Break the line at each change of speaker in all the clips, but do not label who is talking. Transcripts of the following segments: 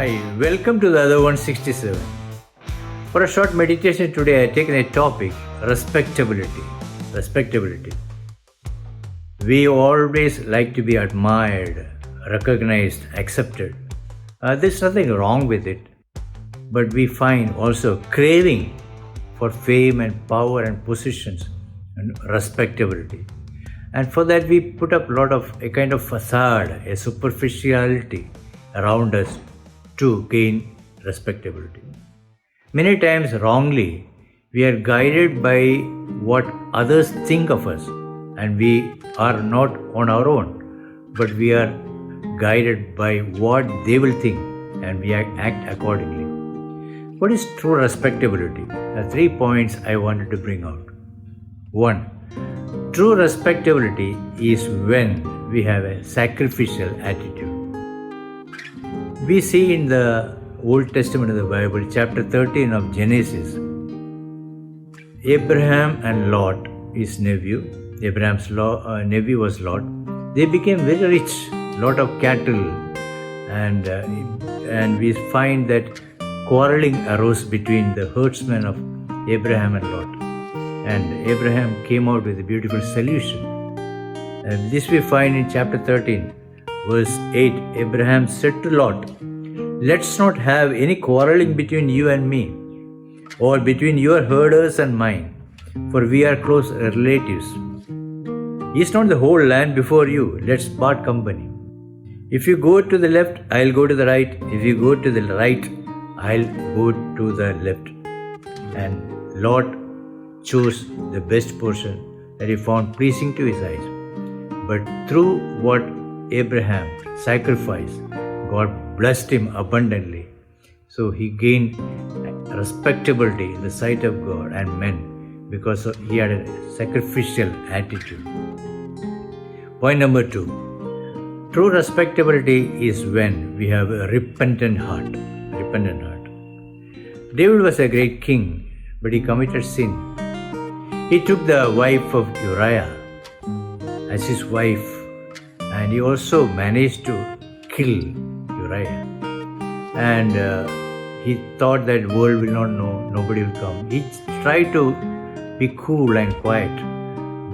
Hi, welcome to the other 167. For a short meditation today, I have taken a topic, respectability. Respectability. We always like to be admired, recognized, accepted. There's nothing wrong with it, but we find also craving for fame and power and positions and respectability. And for that we put up a kind of facade, a superficiality around us to gain respectability. Many times wrongly, we are guided by what others think of us, and we are not on our own, but we are guided by what they will think, and we act accordingly. What is true respectability? There are 3 points I wanted to bring out. 1. True respectability is when we have a sacrificial attitude. We see in the Old Testament of the Bible, chapter 13 of Genesis, Abraham and Lot, his nephew, Abraham's nephew was Lot. They became very rich, lot of cattle, and we find that quarreling arose between the herdsmen of Abraham and Lot. And Abraham came out with a beautiful solution. And this we find in chapter 13, verse 8. Abraham said to Lot, "Let's not have any quarreling between you and me, or between your herders and mine, for we are close relatives. Is not the whole land before you? Let's part company. If you go to the left, I'll go to the right. If you go to the right, I'll go to the left." And Lot chose the best portion that he found pleasing to his eyes. But through what Abraham sacrificed, God blessed him abundantly. So he gained respectability in the sight of God and men because he had a sacrificial attitude. Point number 2. True respectability is when we have a repentant heart. Repentant heart. David was a great king, but he committed sin. He took the wife of Uriah as his wife, and he also managed to kill Uriah. And he thought that world will not know, nobody will come. He tried to be cool and quiet,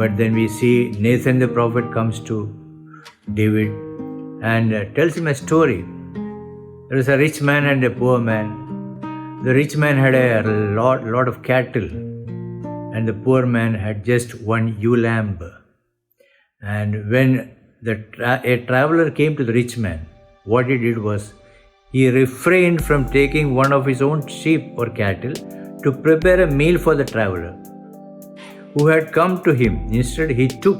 but then we see Nathan the prophet comes to David and tells him a story. There was a rich man and a poor man. The rich man had a lot of cattle, and the poor man had just one ewe lamb. And when a traveler came to the rich man, what he did was he refrained from taking one of his own sheep or cattle to prepare a meal for the traveler who had come to him. Instead, he took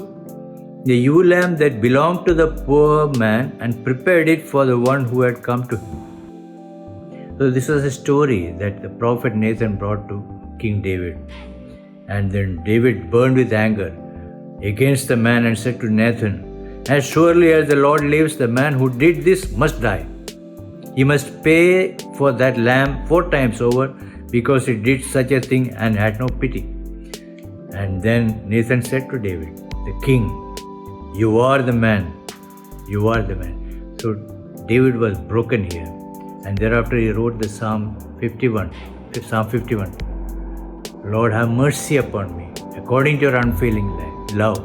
the ewe lamb that belonged to the poor man and prepared it for the one who had come to him. So this was a story that the prophet Nathan brought to King David. And then David burned with anger against the man and said to Nathan, "As surely as the Lord lives, the man who did this must die. He must pay for that lamb 4 times over because he did such a thing and had no pity." And then Nathan said to David, the king, "You are the man. You are the man." So David was broken here. And thereafter he wrote the Psalm 51. "Lord, have mercy upon me, according to your unfailing love.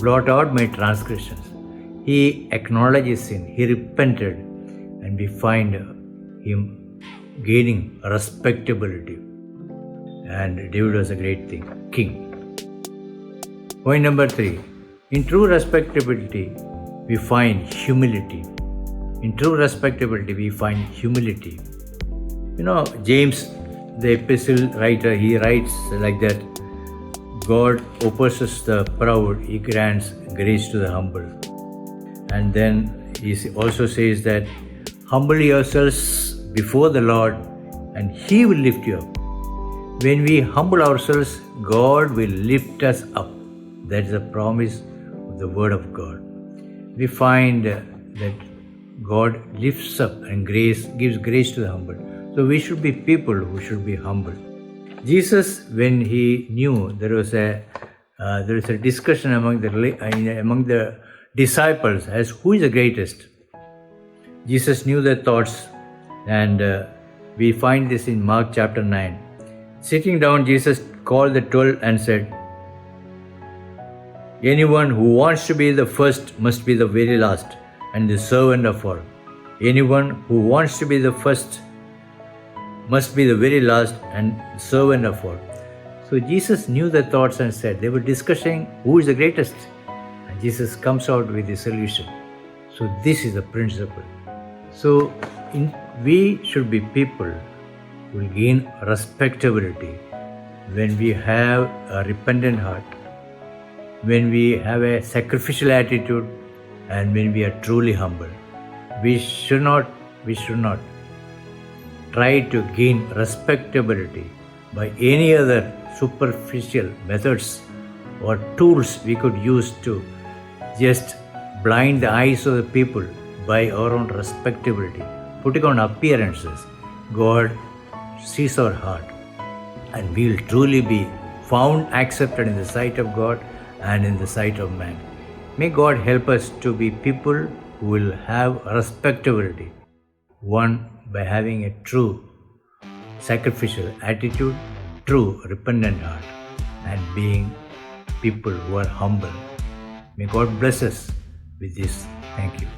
Blot out my transgressions." He acknowledges sin, he repented, and we find him gaining respectability. And David was a great king. Point number 3. In true respectability, we find humility. In true respectability, we find humility. James, the epistle writer, he writes like that: God opposes the proud, he grants grace to the humble. And then he also says that humble yourselves before the Lord and he will lift you up. When we humble ourselves, God will lift us up. That is a promise of the word of God. We find that God lifts up and gives grace to the humble. So we should be people who should be humble. Jesus, when he knew there was a discussion among the disciples as who is the greatest, Jesus knew their thoughts And we find this in Mark chapter 9. Sitting down, Jesus called the 12 and said, "Anyone who wants to be the first must be the very last and the servant of all. Anyone who wants to be the first must be the very last and servant of all." So Jesus knew the thoughts and said, they were discussing who is the greatest. And Jesus comes out with the solution. So this is the principle. So we should be people who will gain respectability when we have a repentant heart, when we have a sacrificial attitude, and when we are truly humble. We should not try to gain respectability by any other superficial methods or tools we could use to just blind the eyes of the people by our own respectability, putting on appearances. God sees our heart, and we will truly be found accepted in the sight of God and in the sight of man. May God help us to be people who will have respectability, one by having a true sacrificial attitude, true repentant heart, and being people who are humble. May God bless us with this. Thank you.